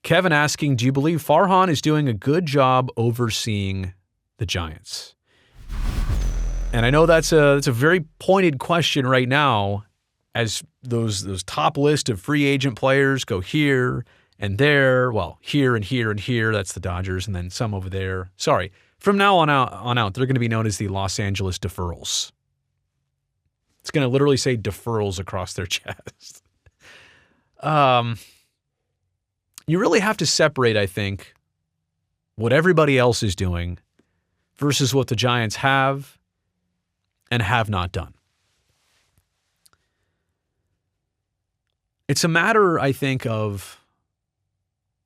Kevin asking, do you believe Farhan is doing a good job overseeing the Giants? And I know that's a very pointed question right now, as those top list of free agent players go here and there. Well, here and here and here. That's the Dodgers, and then some over there. Sorry. From now on out, they're going to be known as the Los Angeles Deferrals. It's going to literally say deferrals across their chest. You really have to separate, I think, what everybody else is doing versus what the Giants have and have not done. It's a matter, I think, of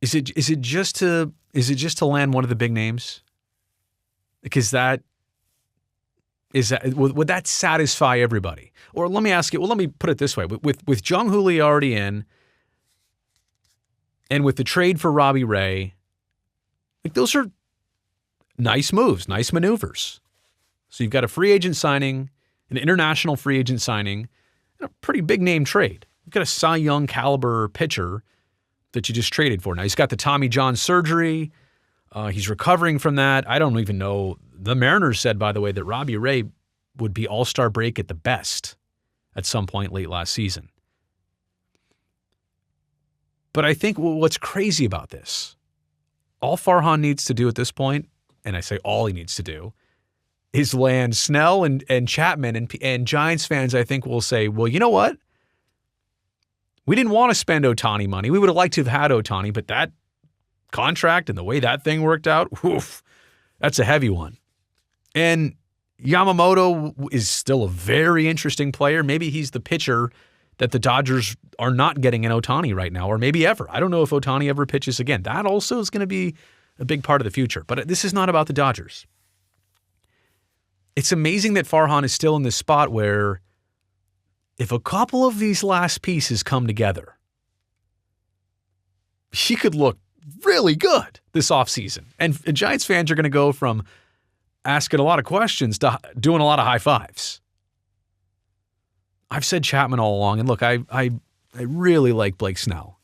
is it just to land one of the big names? Because would that satisfy everybody? Or let me ask you, let me put it this way. With Jung Hoo Lee already in, and with the trade for Robbie Ray, like those are nice moves, nice maneuvers. So you've got a free agent signing, an international free agent signing, and a pretty big name trade. You've got a Cy Young caliber pitcher that you just traded for. Now he's got the Tommy John surgery. He's recovering from that. I don't even know. The Mariners said, by the way, that Robbie Ray would be all-star break at the best at some point late last season. But I think what's crazy about this, all Farhan needs to do at this point, and I say all he needs to do, is land Snell and Chapman, and Giants fans, I think, will say, well, you know what? We didn't want to spend Ohtani money. We would have liked to have had Ohtani, but that contract and the way that thing worked out, that's a heavy one. And Yamamoto is still a very interesting player. Maybe he's the pitcher that the Dodgers are not getting in Ohtani right now, or maybe ever. I don't know if Ohtani ever pitches again. That also is going to be a big part of the future. But this is not about the Dodgers. It's amazing that Farhan is still in this spot where if a couple of these last pieces come together, he could look really good this offseason. And Giants fans are going to go from asking a lot of questions to doing a lot of high fives. I've said Chapman all along, and look, I really like Blake Snell.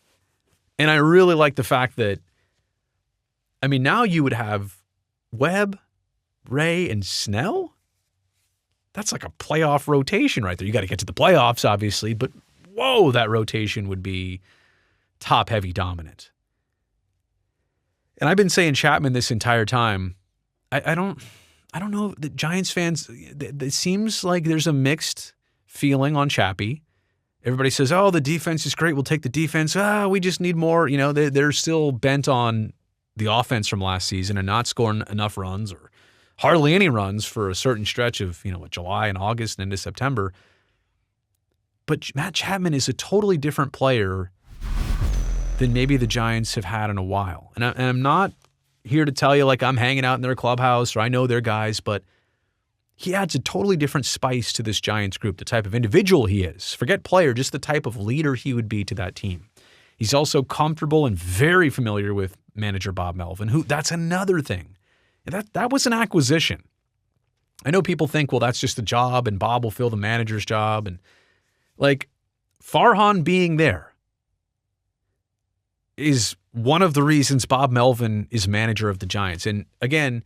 And I really like the fact that, I mean, now you would have Webb, Ray, and Snell? That's like a playoff rotation right there. You got to get to the playoffs, obviously, but whoa, that rotation would be top-heavy dominant. And I've been saying Chapman this entire time. I don't know. The Giants fans, it seems like there's a mixed feeling on Chappie. Everybody says, oh, the defense is great. We'll take the defense. We just need more. You know, they're still bent on the offense from last season and not scoring enough runs or hardly any runs for a certain stretch of, July and August and into September. But Matt Chapman is a totally different player than maybe the Giants have had in a while. And I'm not here to tell you like I'm hanging out in their clubhouse or I know their guys, but he adds a totally different spice to this Giants group, the type of individual he is. Forget player, just the type of leader he would be to that team. He's also comfortable and very familiar with manager Bob Melvin, who that's another thing. That was an acquisition. I know people think, well, that's just a job and Bob will fill the manager's job. And like Farhan being there is one of the reasons Bob Melvin is manager of the Giants. And again,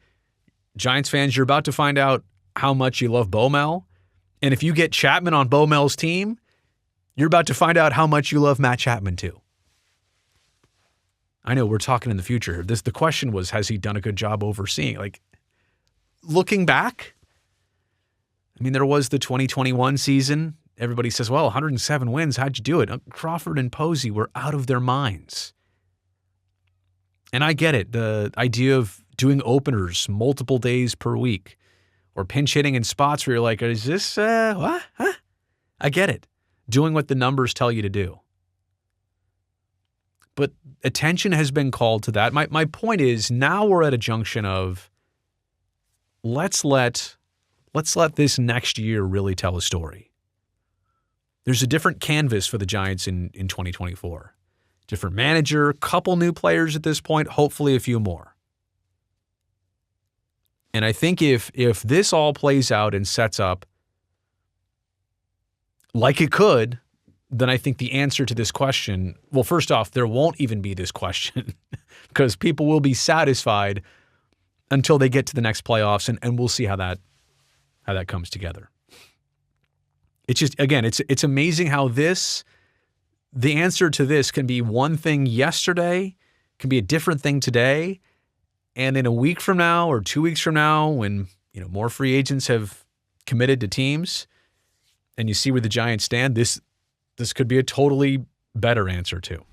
Giants fans, you're about to find out how much you love Bo Mel. And if you get Chapman on Bo Mel's team, you're about to find out how much you love Matt Chapman too. I know we're talking in the future. The question was, has he done a good job overseeing? Like, looking back, I mean, there was the 2021 season. Everybody says, well, 107 wins. How'd you do it? Crawford and Posey were out of their minds. And I get it. The idea of doing openers multiple days per week or pinch hitting in spots where you're like, is this, what? Huh? I get it. Doing what the numbers tell you to do. But attention has been called to that. My point is now we're at a junction of let's let this next year really tell a story. There's a different canvas for the Giants in 2024. Different manager, couple new players at this point, hopefully a few more. And I think if this all plays out and sets up like it could then I think the answer to this question, well, first off, there won't even be this question because people will be satisfied until they get to the next playoffs, and we'll see how that comes together. It's just, again, it's amazing how the answer to this can be one thing yesterday, can be a different thing today, and in a week from now or 2 weeks from now, when more free agents have committed to teams, and you see where the Giants stand, this could be a totally better answer too.